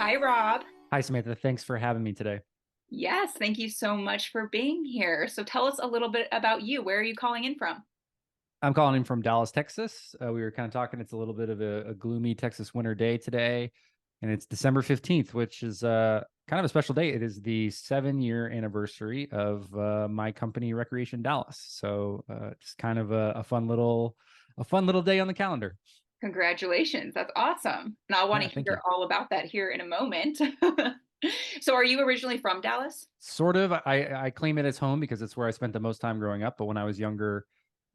Hi, Rob. Hi, Samantha. Thanks for having me today. Yes, thank you so much for being here. So tell us a little bit about you. Where are you calling in from? I'm calling in from Dallas, Texas. We were kind of talking. It's a little bit of a gloomy Texas winter day today, and it's December 15th, which is kind of a special day. It is the 7-year anniversary of my company, Recreation Dallas. So just kind of a fun little day on the calendar. Congratulations. That's awesome. And I want Yeah, to thank hear you. all about that here in a moment. So are you originally from Dallas? Sort of. I claim it as home because it's where I spent the most time growing up. But when I was younger,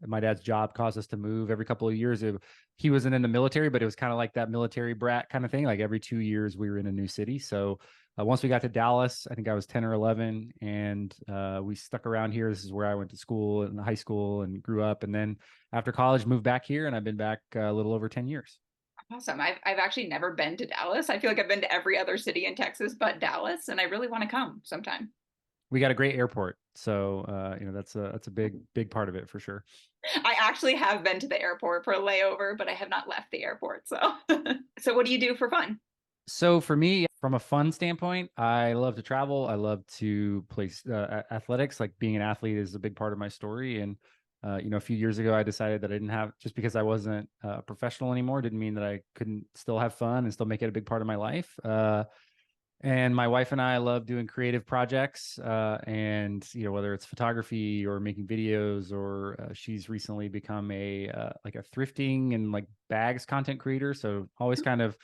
my dad's job caused us to move every couple of years. He wasn't in the military, but it was kind of like that military brat kind of thing. Like every 2 years, we were in a new city. So once we got to Dallas, I think I was 10 or 11, and we stuck around here. This is where I went to school and high school and grew up. And then after college, moved back here, and I've been back a little over 10 years. Awesome. I've actually never been to Dallas. I feel like I've been to every other city in Texas but Dallas, and I really want to come sometime. We got a great airport. So, that's a big part of it for sure. I actually have been to the airport for a layover, but I have not left the airport. So, so what do you do for fun? So for me, from a fun standpoint, I love to travel. I love to play athletics. Like being an athlete is a big part of my story. And a few years ago, I decided that I didn't have just because I wasn't a professional anymore didn't mean that I couldn't still have fun and still make it a big part of my life. And my wife and I love doing creative projects, and whether it's photography or making videos, or she's recently become a like a thrifting and like bags content creator. So always kind of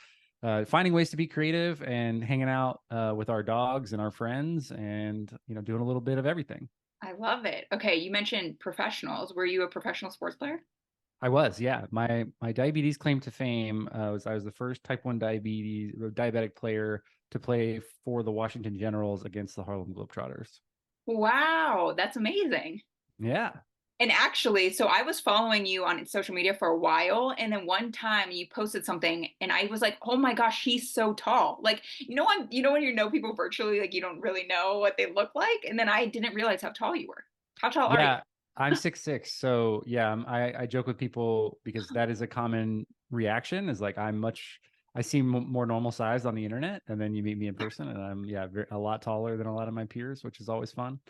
finding ways to be creative and hanging out with our dogs and our friends, and doing a little bit of everything. I love it. Okay, you mentioned professionals. Were you a professional sports player? I was, yeah. My diabetes claim to fame was I was the first type 1 diabetic player to play for the Washington Generals against the Harlem Globetrotters. Wow, that's amazing. Yeah. And actually, so I was following you on social media for a while, and then one time you posted something, and I was like, "Oh my gosh, he's so tall!" Like, when you know people virtually, like you don't really know what they look like, and then I didn't realize how tall you were. How tall are you? Yeah, I'm 6'6". So yeah, I joke with people because that is a common reaction is like I seem more normal sized on the internet, and then you meet me in person and I'm, yeah, a lot taller than a lot of my peers, which is always fun.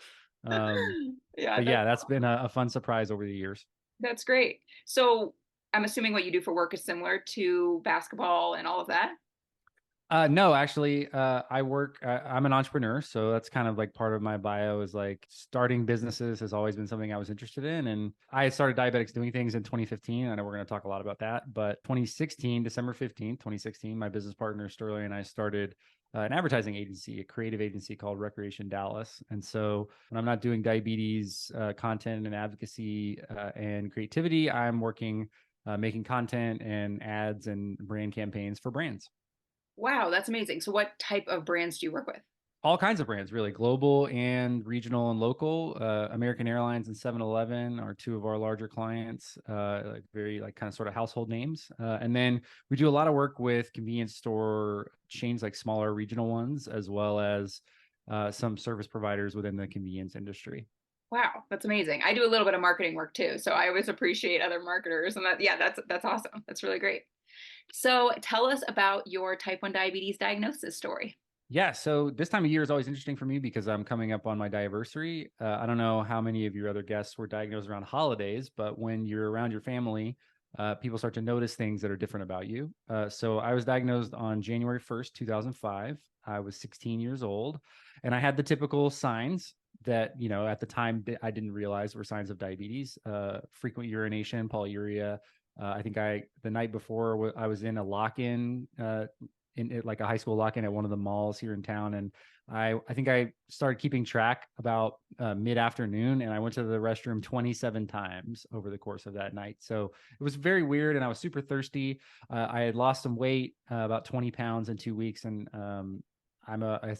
Um, Yeah, but that's yeah, that's been a fun surprise over the years. that's great. So I'm assuming what you do for work is similar to basketball and all of that. No, actually, I'm an entrepreneur, so that's kind of like part of my bio is like starting businesses has always been something I was interested in. And I started Diabetics Doing Things in 2015. I know we're going to talk a lot about that, but 2016, December 15th, 2016, my business partner Sterling and I started an advertising agency, a creative agency called Recreation Dallas. And so when I'm not doing diabetes content and advocacy and creativity, I'm working making content and ads and brand campaigns for brands. Wow, that's amazing. So what type of brands do you work with? All kinds of brands, really, global and regional and local. American Airlines and 7-Eleven are two of our larger clients, like very like kind of sort of household names. And then we do a lot of work with convenience store chains, like smaller regional ones, as well as some service providers within the convenience industry. Wow, that's amazing. I do a little bit of marketing work too, so I always appreciate other marketers, and yeah, that's awesome. That's really great. So tell us about your type 1 diabetes diagnosis story. Yeah, so this time of year is always interesting for me because I'm coming up on my diversity. I don't know how many of your other guests were diagnosed around holidays, but when you're around your family, people start to notice things that are different about you. So I was diagnosed on January 1st, 2005. I was 16 years old, and I had the typical signs that, at the time I didn't realize were signs of diabetes: frequent urination, polyuria. I think the night before I was in a lock-in in like a high school lock-in at one of the malls here in town, and I think I started keeping track about mid-afternoon, and I went to the restroom 27 times over the course of that night. So it was very weird, and I was super thirsty. I had lost some weight, about 20 pounds in 2 weeks, and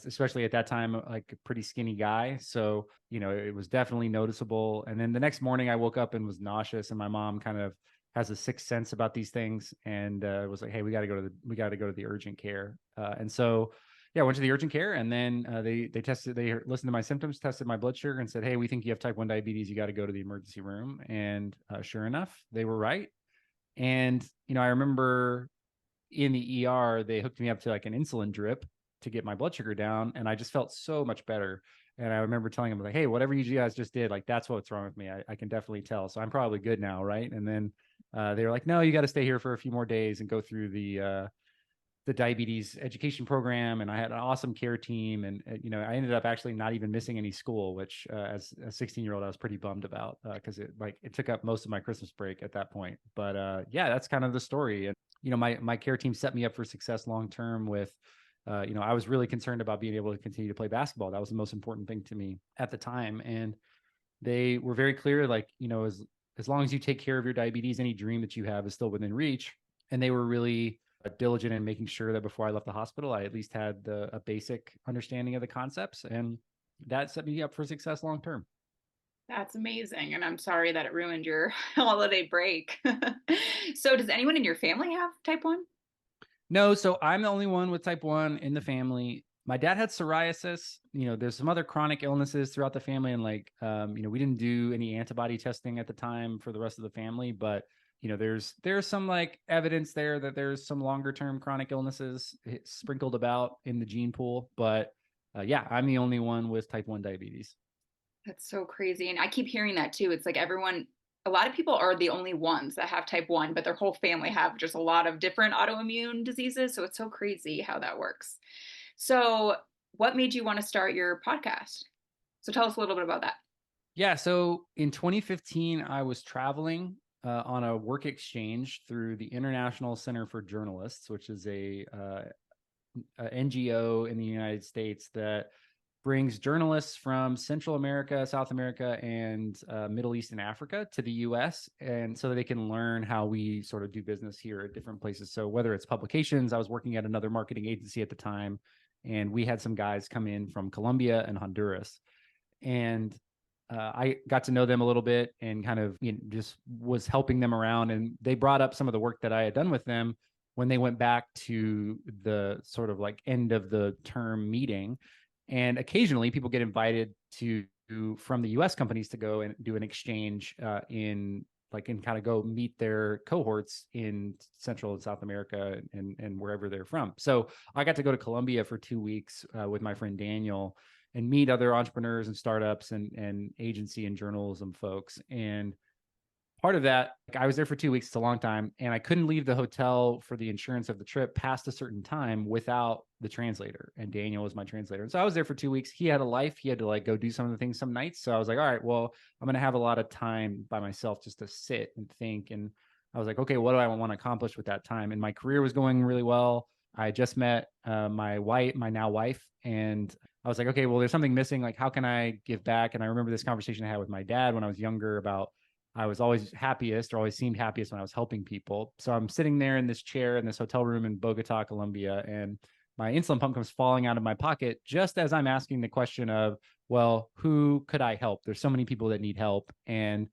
especially at that time, like a pretty skinny guy. So, it was definitely noticeable. And then the next morning I woke up and was nauseous, and my mom kind of has a sixth sense about these things, and was like, "Hey, we got to go to the urgent care." And so, yeah, I went to the urgent care, and then they listened to my symptoms, tested my blood sugar, and said, "Hey, we think you have type 1 diabetes. You got to go to the emergency room." And sure enough, they were right. And I remember in the ER, they hooked me up to like an insulin drip, to get my blood sugar down, and I just felt so much better. And I remember telling him like, hey, whatever you guys just did, like that's what's wrong with me. I can definitely tell. So I'm probably good now, right? And then they were like, no, you got to stay here for a few more days and go through the diabetes education program. And I had an awesome care team. And, I ended up actually not even missing any school, which as a 16-year-old, I was pretty bummed about because it took up most of my Christmas break at that point. But yeah, that's kind of the story. And, my care team set me up for success long-term with, I was really concerned about being able to continue to play basketball. That was the most important thing to me at the time. And they were very clear, like, as long as you take care of your diabetes, any dream that you have is still within reach. And they were really diligent in making sure that before I left the hospital, I at least had a basic understanding of the concepts, and that set me up for success long term. That's amazing. And I'm sorry that it ruined your holiday break. So, does anyone in your family have type 1? No, so I'm the only one with type 1 in the family. My dad had psoriasis. There's some other chronic illnesses throughout the family, and we didn't do any antibody testing at the time for the rest of the family, but there's some like evidence there that there's some longer term chronic illnesses sprinkled about in the gene pool. But yeah, I'm the only one with type 1 diabetes. That's so crazy. And I keep hearing that too. It's like a lot of people are the only ones that have type 1, but their whole family have just a lot of different autoimmune diseases. So it's so crazy how that works. So, what made you want to start your podcast? So, tell us a little bit about that. Yeah, so in 2015, I was traveling on a work exchange through the International Center for Journalists, which is a NGO in the United States that brings journalists from Central America, South America, and Middle East and Africa to the US, and so that they can learn how we sort of do business here at different places. So whether it's publications, I was working at another marketing agency at the time, and we had some guys come in from Colombia and Honduras. And I got to know them a little bit and kind of just was helping them around. And they brought up some of the work that I had done with them when they went back to the sort of like end of the term meeting. And occasionally people get invited to from the US companies to go and do an exchange and kind of go meet their cohorts in Central and South America and wherever they're from. So I got to go to Colombia for 2 weeks with my friend Daniel and meet other entrepreneurs and startups and agency and journalism folks. And part of that, like, I was there for 2 weeks. It's a long time. And I couldn't leave the hotel for the insurance of the trip past a certain time without the translator. And Daniel was my translator. And so I was there for 2 weeks. He had a life. He had to like go do some of the things some nights. So I was like, all right, well, I'm going to have a lot of time by myself just to sit and think. And I was like, okay, what do I want to accomplish with that time? And my career was going really well. I just met my now wife, and I was like, okay, well, there's something missing. Like, how can I give back? And I remember this conversation I had with my dad when I was younger about I was always happiest or always seemed happiest when I was helping people. So I'm sitting there in this chair in this hotel room in Bogota, Colombia, and my insulin pump comes falling out of my pocket just as I'm asking the question of, well, who could I help? There's so many people that need help. And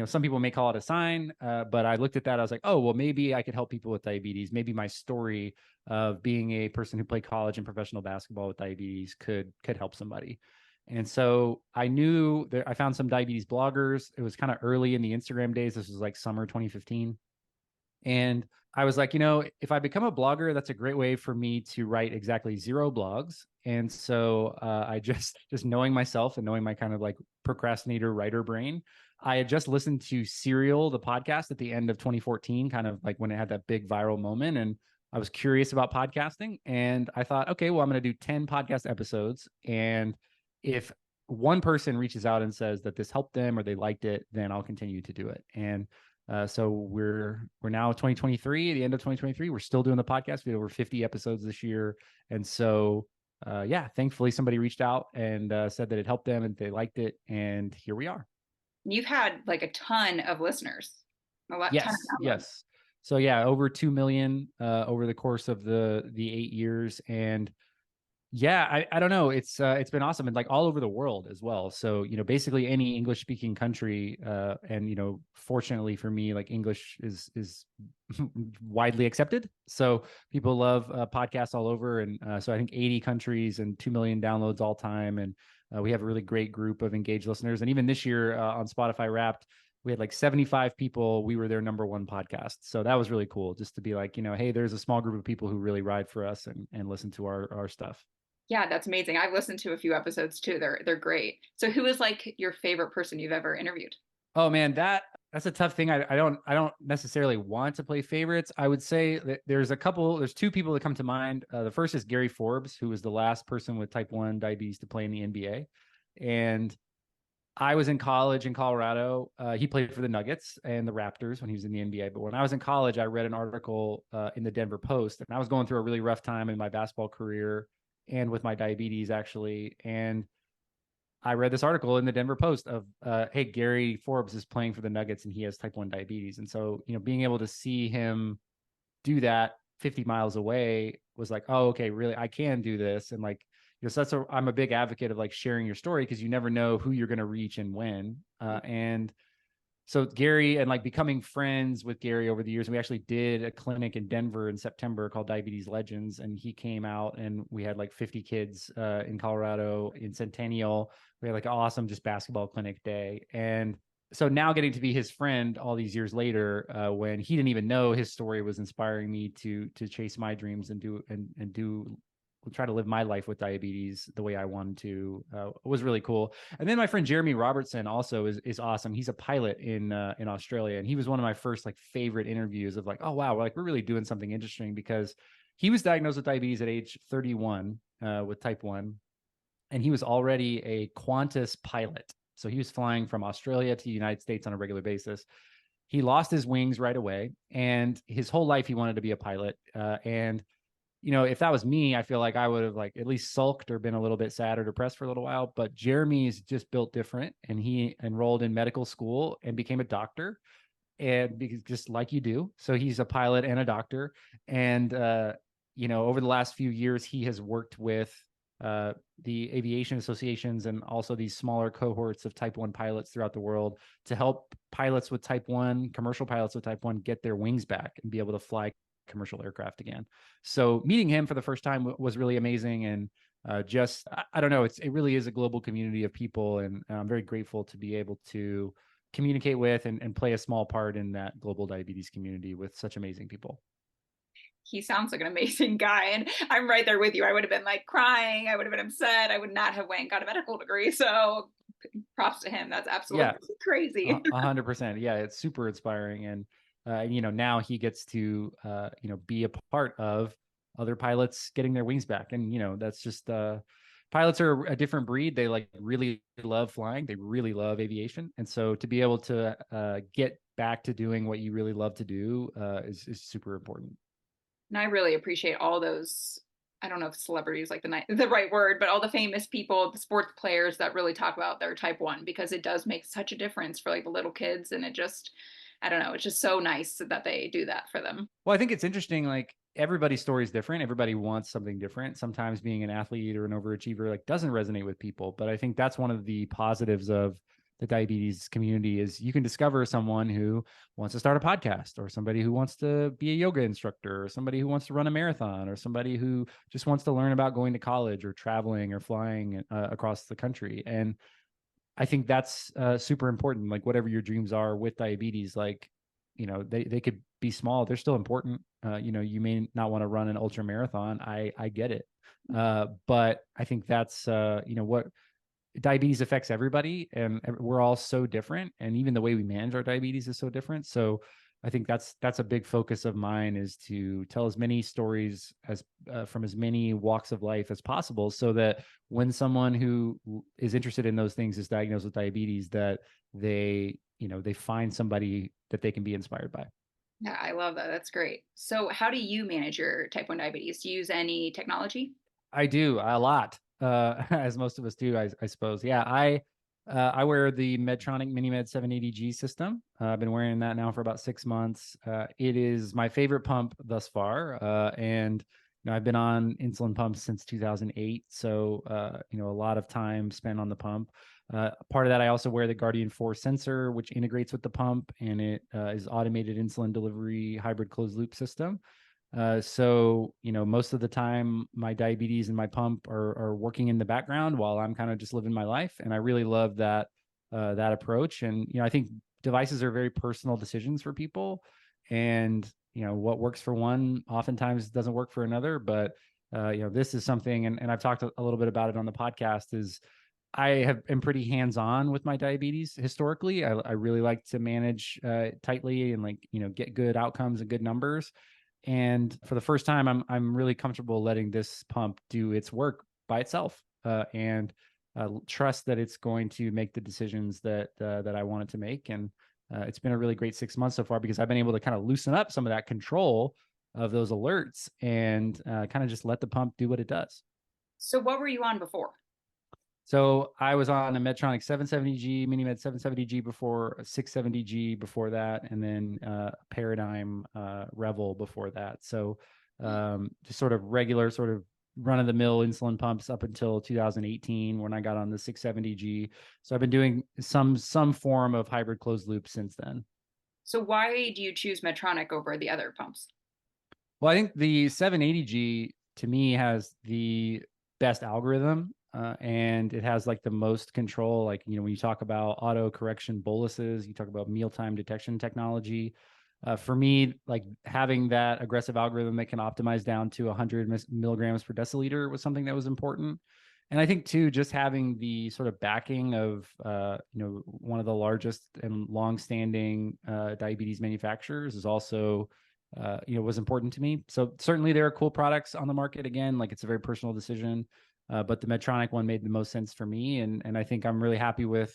some people may call it a sign, but I looked at that. I was like, oh, well, maybe I could help people with diabetes. Maybe my story of being a person who played college and professional basketball with diabetes could help somebody. And so I knew that I found some diabetes bloggers. It was kind of early in the Instagram days. This was like summer 2015. And I was like, if I become a blogger, that's a great way for me to write exactly 0 blogs. And so I just knowing myself and knowing my kind of like procrastinator writer brain, I had just listened to Serial, the podcast, at the end of 2014, kind of like when it had that big viral moment. And I was curious about podcasting. And I thought, okay, well, I'm going to do 10 podcast episodes. And if one person reaches out and says that this helped them or they liked it, then I'll continue to do it. And so we're now 2023, the end of 2023. We're still doing the podcast. We had over 50 episodes this year. And so, yeah, thankfully somebody reached out and said that it helped them and they liked it. And here we are. You've had like a ton of listeners, ton Yes. of downloads. Yes. So yeah, over 2 million over the course of the 8 years. And yeah, I don't know. It's been awesome, and like all over the world as well. So basically any English speaking country, and fortunately for me, like English is widely accepted. So people love podcasts all over, and so I think 80 countries and 2 million downloads all time, and we have a really great group of engaged listeners. And even this year on Spotify Wrapped, we had like 75 people. We were their number 1 podcast. So that was really cool just to be like, hey, there's a small group of people who really ride for us and listen to our stuff. Yeah, that's amazing. I've listened to a few episodes too. They're great. So who is like your favorite person you've ever interviewed? Oh man, that's a tough thing. I don't necessarily want to play favorites. I would say that there's two people that come to mind. The first is Gary Forbes, who was the last person with type 1 diabetes to play in the NBA. And I was in college in Colorado. He played for the Nuggets and the Raptors when he was in the NBA. But when I was in college, I read an article in the Denver Post, and I was going through a really rough time in my basketball career and with my diabetes, actually. And I read this article in the Denver Post of, hey, Gary Forbes is playing for the Nuggets and he has type 1 diabetes. And so, being able to see him do that 50 miles away was like, oh, okay, really, I can do this. And like, so I'm a big advocate of like sharing your story because you never know who you're going to reach and when. And so Gary and like becoming friends with Gary over the years, we actually did a clinic in Denver in September called Diabetes Legends, and he came out and we had like 50 kids in Colorado in Centennial. We had like an awesome just basketball clinic day, and so now getting to be his friend all these years later, when he didn't even know his story was inspiring me to chase my dreams and do try to live my life with diabetes the way I wanted to, was really cool. And then my friend Jeremy Robertson also is awesome. He's a pilot in Australia, and he was one of my first like favorite interviews of like, oh wow, we're really doing something interesting, because he was diagnosed with diabetes at age 31 with type 1, and he was already a Qantas pilot. So he was flying from Australia to the United States on a regular basis. He lost his wings right away, and his whole life he wanted to be a pilot. And if that was me, I feel like I would have like at least sulked or been a little bit sad or depressed for a little while. But Jeremy's just built different, and he enrolled in medical school and became a doctor, and because just like you do. So he's a pilot and a doctor. And over the last few years, he has worked with the aviation associations and also these smaller cohorts of type 1 pilots throughout the world to help pilots with type 1, commercial pilots with type 1, get their wings back and be able to fly commercial aircraft again. So meeting him for the first time was really amazing. And just, I don't know, it really is a global community of people. And I'm very grateful to be able to communicate with and play a small part in that global diabetes community with such amazing people. He sounds like an amazing guy, and I'm right there with you. I would have been like crying. I would have been upset. I would not have went and got a medical degree. So props to him. That's Yeah, absolutely crazy. 100%. Yeah, it's super inspiring. And now he gets to be a part of other pilots getting their wings back. And that's just pilots are a different breed. They like really love flying. They really love aviation. And so to be able to get back to doing what you really love to do is super important. And I really appreciate all those. I don't know if celebrities like the right word, but all the famous people, the sports players that really talk about their type 1, because it does make such a difference for like the little kids. And it just, I don't know, it's just so nice that they do that for them. Well, I think it's interesting. Like everybody's story is different. Everybody wants something different. Sometimes being an athlete or an overachiever like doesn't resonate with people. But I think that's one of the positives of the diabetes community is you can discover someone who wants to start a podcast, or somebody who wants to be a yoga instructor, or somebody who wants to run a marathon, or somebody who just wants to learn about going to college or traveling or flying across the country. And I think that's super important. Like whatever your dreams are with diabetes, like, they could be small. They're still important. You may not want to run an ultra marathon. I get it. But I think that's, what diabetes affects everybody, and we're all so different. And even the way we manage our diabetes is so different. So I think that's a big focus of mine, is to tell as many stories as from as many walks of life as possible, so that when someone who is interested in those things is diagnosed with diabetes, that they find somebody that they can be inspired by. Yeah, I love that. That's great. So, how do you manage your type 1 diabetes? Do you use any technology? I do a lot, as most of us do, I suppose. Yeah, I wear the Medtronic MiniMed 780G system. I've been wearing that now for about 6 months. It is my favorite pump thus far, and I've been on insulin pumps since 2008, so a lot of time spent on the pump. Part of that, I also wear the Guardian 4 sensor, which integrates with the pump, and it is automated insulin delivery hybrid closed loop system. So, most of the time my diabetes and my pump are working in the background while I'm kind of just living my life. And I really love that approach. And, I think devices are very personal decisions for people, and, what works for one oftentimes doesn't work for another. But this is something, and I've talked a little bit about it on the podcast, is am pretty hands-on with my diabetes historically. I really like to manage tightly and like, get good outcomes and good numbers. And for the first time, I'm really comfortable letting this pump do its work by itself, and trust that it's going to make the decisions that I want it to make. And it's been a really great 6 months so far because I've been able to kind of loosen up some of that control of those alerts and kind of just let the pump do what it does. So what were you on before? So I was on a Medtronic 770G, MiniMed 770G before, a 670G before that, and then Paradigm Revel before that. So just sort of regular, sort of run of the mill insulin pumps up until 2018 when I got on the 670G. So I've been doing some form of hybrid closed loop since then. So why do you choose Medtronic over the other pumps? Well, I think the 780G to me has the best algorithm, and it has like the most control. Like, when you talk about auto correction boluses, you talk about mealtime detection technology. For me, like having that aggressive algorithm that can optimize down to 100 milligrams per deciliter was something that was important. And I think too, just having the sort of backing of one of the largest and long-standing diabetes manufacturers is also was important to me. So certainly there are cool products on the market. Again, like it's a very personal decision, but the Medtronic one made the most sense for me, and I think I'm really happy with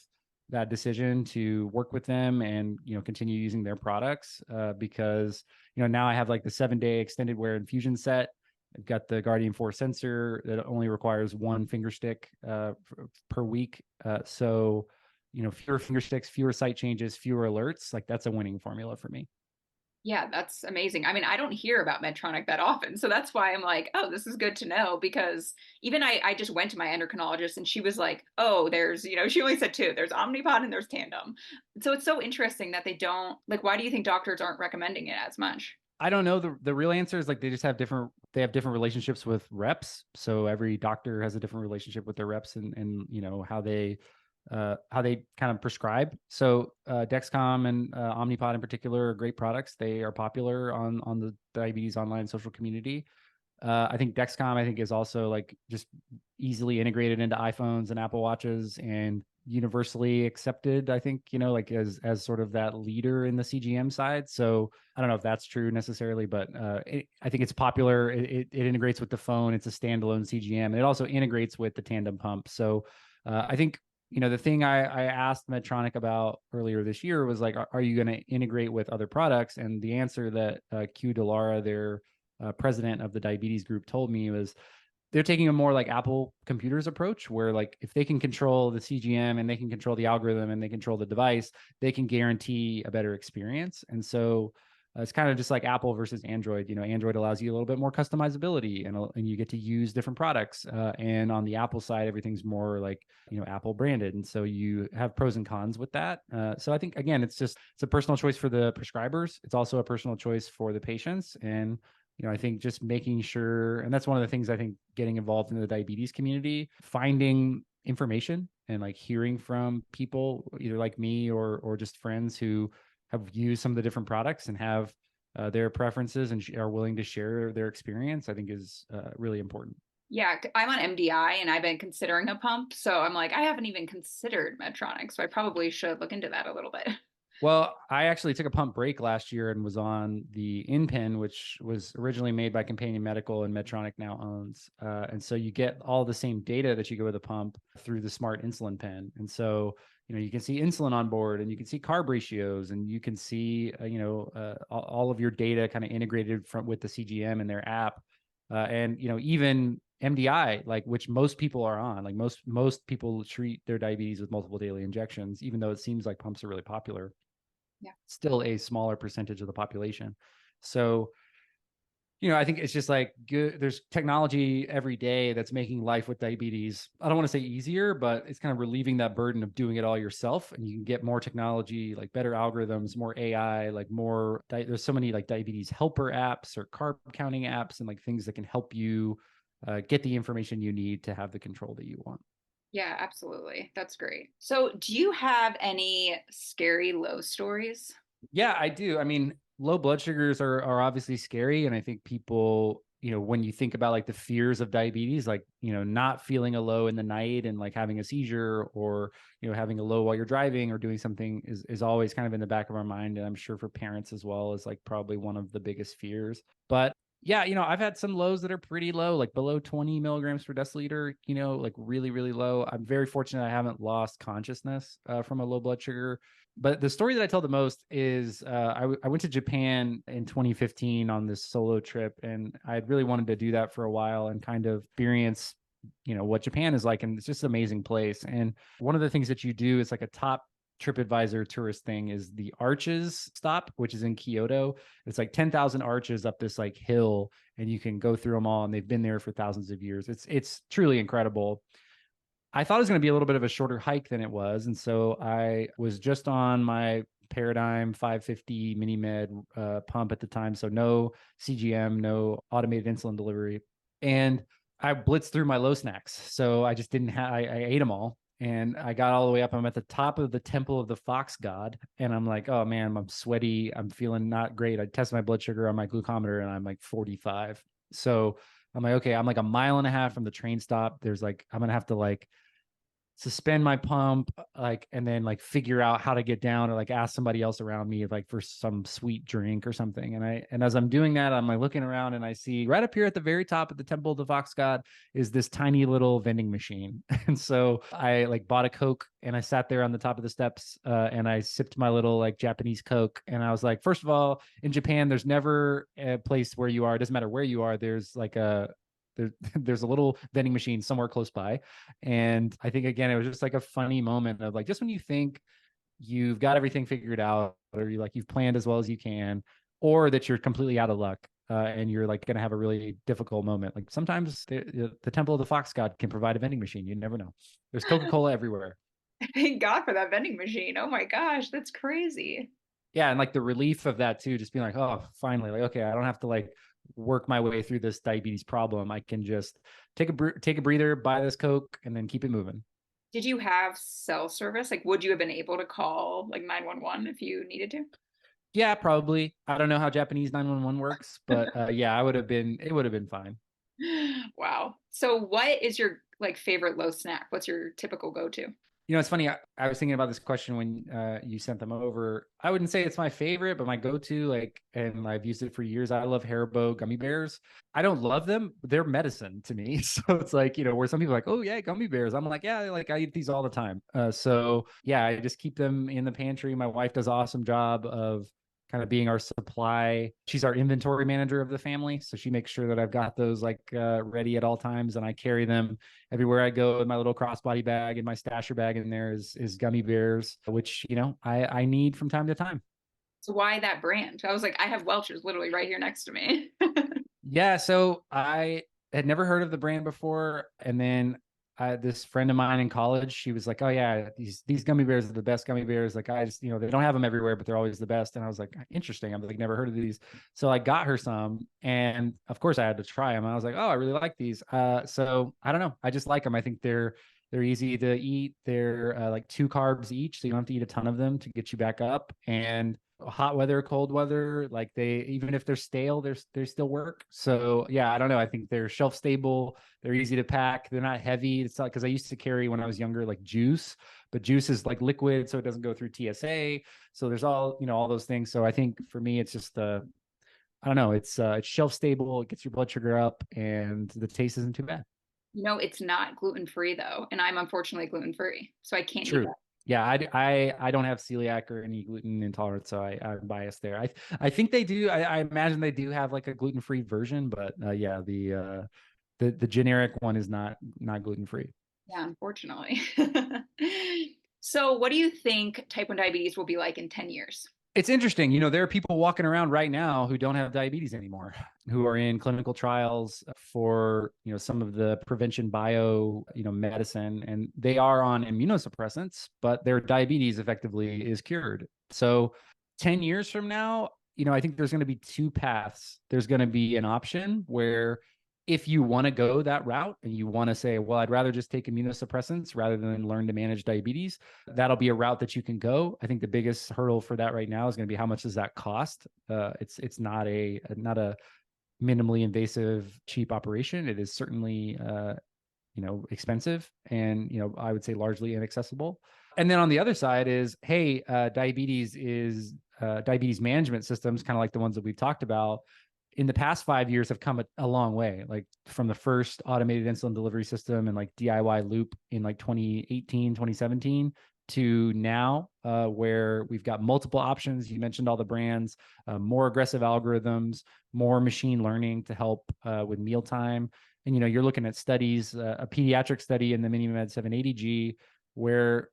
that decision to work with them and continue using their products because now I have like the 7-day extended wear infusion set. I've got the Guardian 4 sensor that only requires one finger stick per week. So fewer finger sticks, fewer site changes, fewer alerts. Like that's a winning formula for me. Yeah, that's amazing. I mean, I don't hear about Medtronic that often. So that's why I'm like, oh, this is good to know because even I just went to my endocrinologist and she was like, oh, she only said two. There's Omnipod and there's Tandem. So it's so interesting that they don't, like, why do you think doctors aren't recommending it as much? I don't know. The real answer is like they have different relationships with reps. So every doctor has a different relationship with their reps and how they kind of prescribe. So Dexcom and Omnipod in particular are great products. They are popular on the diabetes online social community. I think Dexcom, is also like just easily integrated into iPhones and Apple Watches and universally accepted. I think like as sort of that leader in the CGM side. So I don't know if that's true necessarily, but I think it's popular. It integrates with the phone. It's a standalone CGM, and it also integrates with the Tandem pump. So I think the thing I asked Medtronic about earlier this year was like, are you going to integrate with other products? And the answer that Q Delara, their president of the diabetes group, told me was they're taking a more like Apple computers approach where like if they can control the CGM and they can control the algorithm and they control the device, they can guarantee a better experience. And so it's kind of just like Apple versus Android. Android allows you a little bit more customizability and you get to use different products. And on the Apple side, everything's more like, Apple branded. And so you have pros and cons with that. So I think, again, it's a personal choice for the prescribers. It's also a personal choice for the patients. And I think just making sure, and that's one of the things I think getting involved in the diabetes community, finding information and like hearing from people either like me or just friends who have used some of the different products and have their preferences and are willing to share their experience, I think is really important. Yeah, I'm on MDI and I've been considering a pump. So I'm like, I haven't even considered Medtronic. So I probably should look into that a little bit. Well, I actually took a pump break last year and was on the InPen, which was originally made by Companion Medical and Medtronic now owns. And so you get all the same data that you get with a pump through the smart insulin pen. And so, you can see insulin on board and you can see carb ratios and you can see, all of your data kind of integrated with the CGM and their app. And, even MDI, like which most people are on, like most people treat their diabetes with multiple daily injections, even though it seems like pumps are really popular, Yeah. still a smaller percentage of the population. So, I think it's just like good. There's technology every day that's making life with diabetes, I don't want to say easier, but it's kind of relieving that burden of doing it all yourself. And you can get more technology, like better algorithms, more AI, like there's so many like diabetes helper apps or carb counting apps and like things that can help you get the information you need to have the control that you want. Yeah, absolutely. That's great. So, do you have any scary low stories? Yeah, I do. I mean, low blood sugars are obviously scary, and I think people when you think about like the fears of diabetes, like, not feeling a low in the night and like having a seizure, or, having a low while you're driving or doing something is always kind of in the back of our mind. And I'm sure for parents as well is like probably one of the biggest fears. But yeah, I've had some lows that are pretty low, like below 20 milligrams per deciliter, like really, really low. I'm very fortunate I haven't lost consciousness from a low blood sugar. But the story that I tell the most is I went to Japan in 2015 on this solo trip, and I had really wanted to do that for a while and kind of experience, what Japan is like. And it's just an amazing place. And one of the things that you do is like a top TripAdvisor tourist thing is the Arches stop, which is in Kyoto. It's like 10,000 arches up this like hill, and you can go through them all. And they've been there for thousands of years. It's truly incredible. I thought it was going to be a little bit of a shorter hike than it was. And so I was just on my Paradigm 550 mini med pump at the time. So no CGM, no automated insulin delivery. And I blitzed through my low snacks. So I just didn't have, I ate them all. And I got all the way up. I'm at the top of the temple of the fox god. And I'm like, oh man, I'm sweaty. I'm feeling not great. I tested my blood sugar on my glucometer and I'm like 45. So I'm like, okay, I'm like a mile and a half from the train stop. There's like, I'm going to have to like suspend my pump, like, and then like figure out how to get down, or like ask somebody else around me like for some sweet drink or something. And as I'm doing that, I'm like looking around and I see right up here at the very top of the temple of the fox god is this tiny little vending machine. And so I like bought a Coke and I sat there on the top of the steps and I sipped my little like Japanese Coke. And I was like, first of all, in Japan, there's never a place where you are, it doesn't matter where you are, there's like there's a little vending machine somewhere close by. And I think, again, it was just like a funny moment of like, just when you think you've got everything figured out, or you've planned as well as you can, or that you're completely out of luck, and you're like going to have a really difficult moment. Like sometimes the temple of the fox god can provide a vending machine. You never know. There's Coca-Cola everywhere. Thank God for that vending machine. Oh my gosh, that's crazy. Yeah. And like the relief of that too, just being like, oh, finally, like, okay, I don't have to like work my way through this diabetes problem. I can just take a breather, buy this Coke, and then keep it moving. Did you have cell service? Like, would you have been able to call like 911 if you needed Yeah, probably. I don't know how Japanese 911 works, but yeah, it would have been fine. to? Wow. So what is your like favorite low snack? What's your typical go-to? It's funny. I was thinking about this question when you sent them over. I wouldn't say it's my favorite, but my go-to, like, and I've used it for years. I love Haribo gummy bears. I don't love them. They're medicine to me. So it's like, where some people are like, oh yeah, gummy bears. I'm like, yeah, like I eat these all the time. So yeah, I just keep them in the pantry. My wife does an awesome job of kind of being our supply. She's our inventory manager of the family. So she makes sure that I've got those like ready at all times, and I carry them everywhere I go in my little crossbody bag, and my stasher bag in there is gummy bears, which, I need from time to time. So why that brand? I was like, I have Welch's literally right here next to me. Yeah. So I had never heard of the brand before. And then this friend of mine in college, she was like, oh yeah, these gummy bears are the best gummy bears. Like I just, they don't have them everywhere, but they're always the best. And I was like, interesting. I've like never heard of these. So I got her some, and of course I had to try them. I was like, oh, I really like these. So I don't know. I just like them. I think they're easy to eat. They're like 2 carbs each, so you don't have to eat a ton of them to get you back up. And hot weather, cold weather, like they, even if they're stale, they still work. So yeah, I don't know. I think they're shelf stable. They're easy to pack. They're not heavy. It's not, because I used to carry when I was younger like juice, but juice is like liquid, so it doesn't go through TSA. So there's all those things. So I think for me, it's just I don't know. It's shelf stable. It gets your blood sugar up, and the taste isn't too bad. It's not gluten-free though, and I'm unfortunately gluten-free, so I can't eat True. that. Yeah, I don't have celiac or any gluten intolerance, so I'm biased there. I think they do. I imagine they do have like a gluten free version, but yeah, the generic one is not gluten free. Yeah, unfortunately. So what do you think type 1 diabetes will be like in 10 years? It's interesting. There are people walking around right now who don't have diabetes anymore, who are in clinical trials for, some of the prevention bio, medicine, and they are on immunosuppressants, but their diabetes effectively is cured. So 10 years from now, I think there's going to be two paths. There's going to be an option where if you want to go that route and you want to say, well, I'd rather just take immunosuppressants rather than learn to manage diabetes, that'll be a route that you can go. I think the biggest hurdle for that right now is going to be how much does that cost? It's not a minimally invasive, cheap operation. It is certainly expensive and, I would say largely inaccessible. And then on the other side is, hey, diabetes management systems, kind of like the ones that we've talked about, in the past 5 years have come a long way. Like from the first automated insulin delivery system and like DIY loop in like 2018, 2017 to now, where we've got multiple options. You mentioned all the brands, more aggressive algorithms, more machine learning to help with mealtime. And you're looking at studies, a pediatric study in the MiniMed 780G, where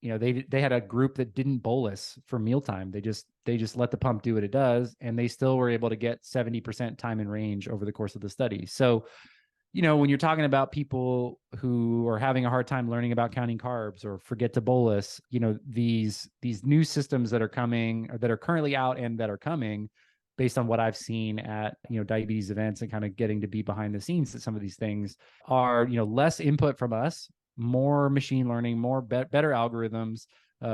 they had a group that didn't bolus for mealtime. They just let the pump do what it does, and they still were able to get 70% time in range over the course of the study. So when you're talking about people who are having a hard time learning about counting carbs or forget to bolus, these new systems that are coming, or that are currently out and that are coming, based on what I've seen at diabetes events and kind of getting to be behind the scenes at some of these things, are less input from us, more machine learning, more better algorithms,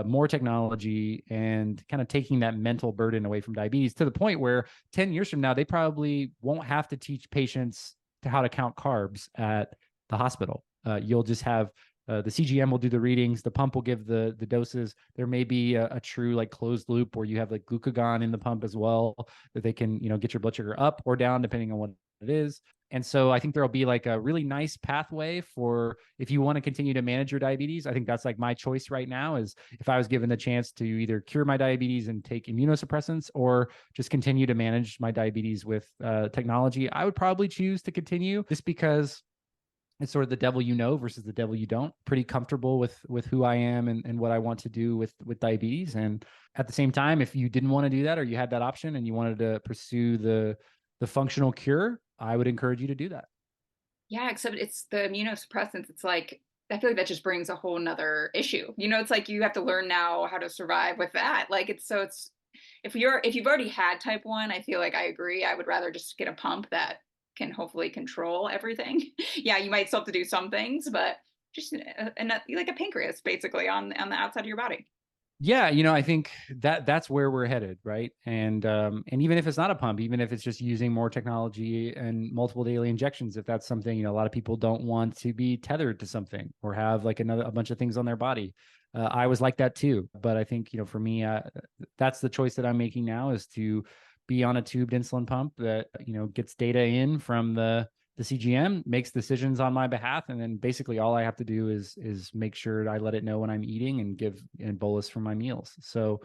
more technology, and kind of taking that mental burden away from diabetes, to the point where 10 years from now they probably won't have to teach patients to how to count carbs at the hospital. You'll just have the CGM will do the readings, the pump will give the doses. There may be a true like closed loop where you have like glucagon in the pump as well, that they can get your blood sugar up or down depending on what it is. And so I think there'll be like a really nice pathway for if you want to continue to manage your diabetes. I think that's like my choice right now, is if I was given the chance to either cure my diabetes and take immunosuppressants, or just continue to manage my diabetes with technology, I would probably choose to continue, just because it's sort of the devil versus the devil you don't. Pretty comfortable with who I am and what I want to do with diabetes. And at the same time, if you didn't want to do that, or you had that option and you wanted to pursue the functional cure, I would encourage you to do that. Yeah, except it's the immunosuppressants. It's like, I feel like that just brings a whole nother issue. It's like you have to learn now how to survive with that. Like it's if you've already had type 1, I feel like I agree. I would rather just get a pump that can hopefully control everything. Yeah, you might still have to do some things, but just like a pancreas basically on the outside of your body. Yeah, I think that's where we're headed, right? And even if it's not a pump, even if it's just using more technology and multiple daily injections, if that's something, a lot of people don't want to be tethered to something or have like a bunch of things on their body. I was like that too, but I think for me, that's the choice that I'm making now, is to be on a tubed insulin pump that gets data in from the CGM, makes decisions on my behalf, and then basically all I have to do is make sure I let it know when I'm eating and give and bolus for my meals. So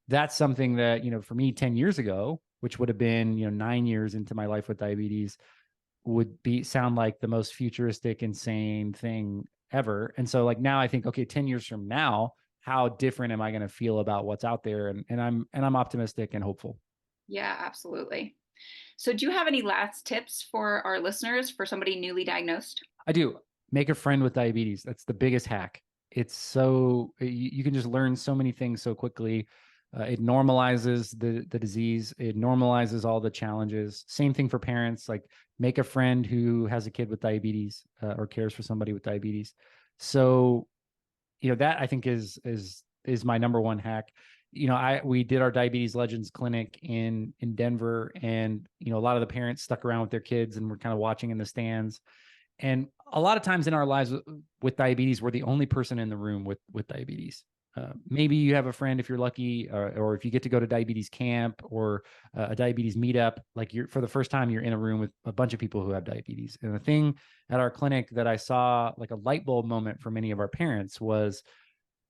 that's something that for me 10 years ago, which would have been 9 years into my life with diabetes, would be sound like the most futuristic, insane thing ever. And so like now I think, okay, 10 years from now, how different am I going to feel about what's out there? And I'm optimistic and hopeful. Yeah, absolutely. So, do you have any last tips for our listeners for somebody newly diagnosed? I do. Make a friend with diabetes. That's the biggest hack. It's so you can just learn so many things so quickly. It normalizes the disease. It normalizes all the challenges. Same thing for parents. Like make a friend who has a kid with diabetes, or cares for somebody with diabetes. So that I think is my number one hack. We did our diabetes legends clinic in Denver, and a lot of the parents stuck around with their kids and were kind of watching in the stands. And a lot of times in our lives with diabetes, we're the only person in the room with diabetes. Maybe you have a friend if you're lucky, or if you get to go to diabetes camp or a diabetes meetup, like you're for the first time, you're in a room with a bunch of people who have diabetes. And the thing at our clinic that I saw like a light bulb moment for many of our parents was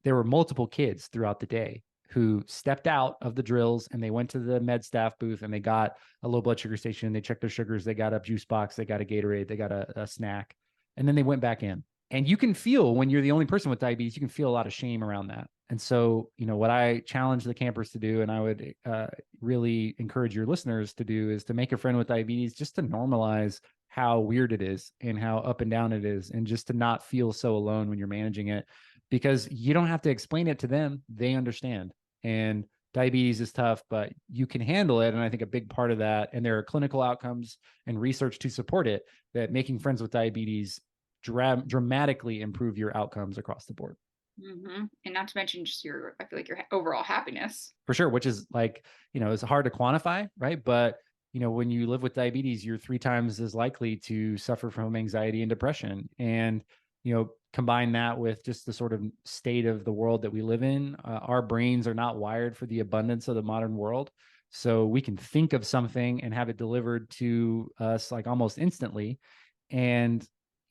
there were multiple kids throughout the day who stepped out of the drills and they went to the med staff booth and they got a low blood sugar station. They checked their sugars. They got a juice box. They got a Gatorade. They got a snack. And then they went back in. And you can feel, when you're the only person with diabetes, you can feel a lot of shame around that. And so, what I challenge the campers to do, and I would really encourage your listeners to do, is to make a friend with diabetes, just to normalize how weird it is and how up and down it is, and just to not feel so alone when you're managing it, because you don't have to explain it to them. They understand. And diabetes is tough, but you can handle it. And I think a big part of that, and there are clinical outcomes and research to support it, that making friends with diabetes dramatically improve your outcomes across the board. And not to mention just I feel like your overall happiness. For sure, which is like, it's hard to quantify, right? But when you live with diabetes, you're 3 times as likely to suffer from anxiety and depression. And, combine that with just the sort of state of the world that we live in. Our brains are not wired for the abundance of the modern world. So we can think of something and have it delivered to us like almost instantly. And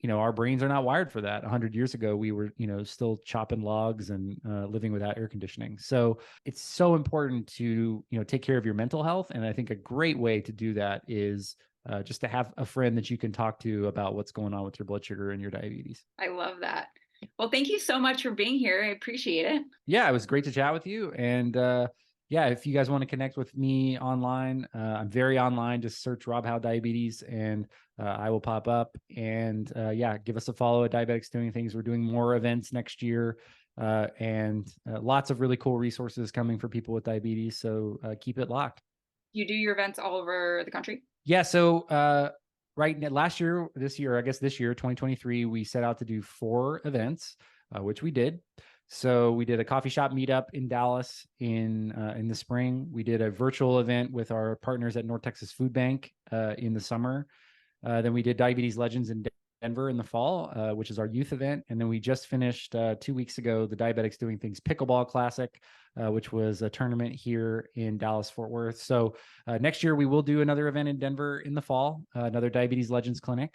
our brains are not wired for that. 100 years ago, we were, still chopping logs and living without air conditioning. So it's so important to, take care of your mental health. And I think a great way to do that is just to have a friend that you can talk to about what's going on with your blood sugar and your diabetes. I love that. Well, thank you so much for being here. I appreciate it. Yeah, it was great to chat with you. And yeah, if you guys want to connect with me online, I'm very online. Just search Rob Howe Diabetes and I will pop up. And yeah, give us a follow at Diabetics Doing Things. We're doing more events next year and lots of really cool resources coming for people with diabetes. So keep it locked. You do your events all over the country? Yeah. So last year, this year, I guess this year, 2023, we set out to do 4 events, which we did. So we did a coffee shop meetup in Dallas in the spring. We did a virtual event with our partners at North Texas Food Bank in the summer. Then we did Diabetes Legends in Denver in the fall, which is our youth event. And then we just finished 2 weeks ago the Diabetics Doing Things Pickleball Classic, which was a tournament here in Dallas, Fort Worth. So next year we will do another event in Denver in the fall, another Diabetes Legends Clinic.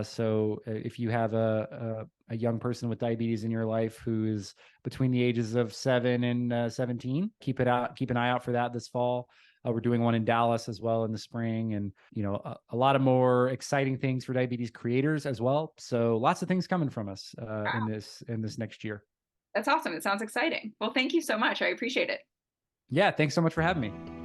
So if you have a young person with diabetes in your life who is between the ages of 7 and 17, keep an eye out for that this fall. We're doing one in Dallas as well in the spring, and a lot of more exciting things for diabetes creators as well. So lots of things coming from us in this next year. That's awesome. It sounds exciting. Well, thank you so much. I appreciate it. Yeah, thanks so much for having me.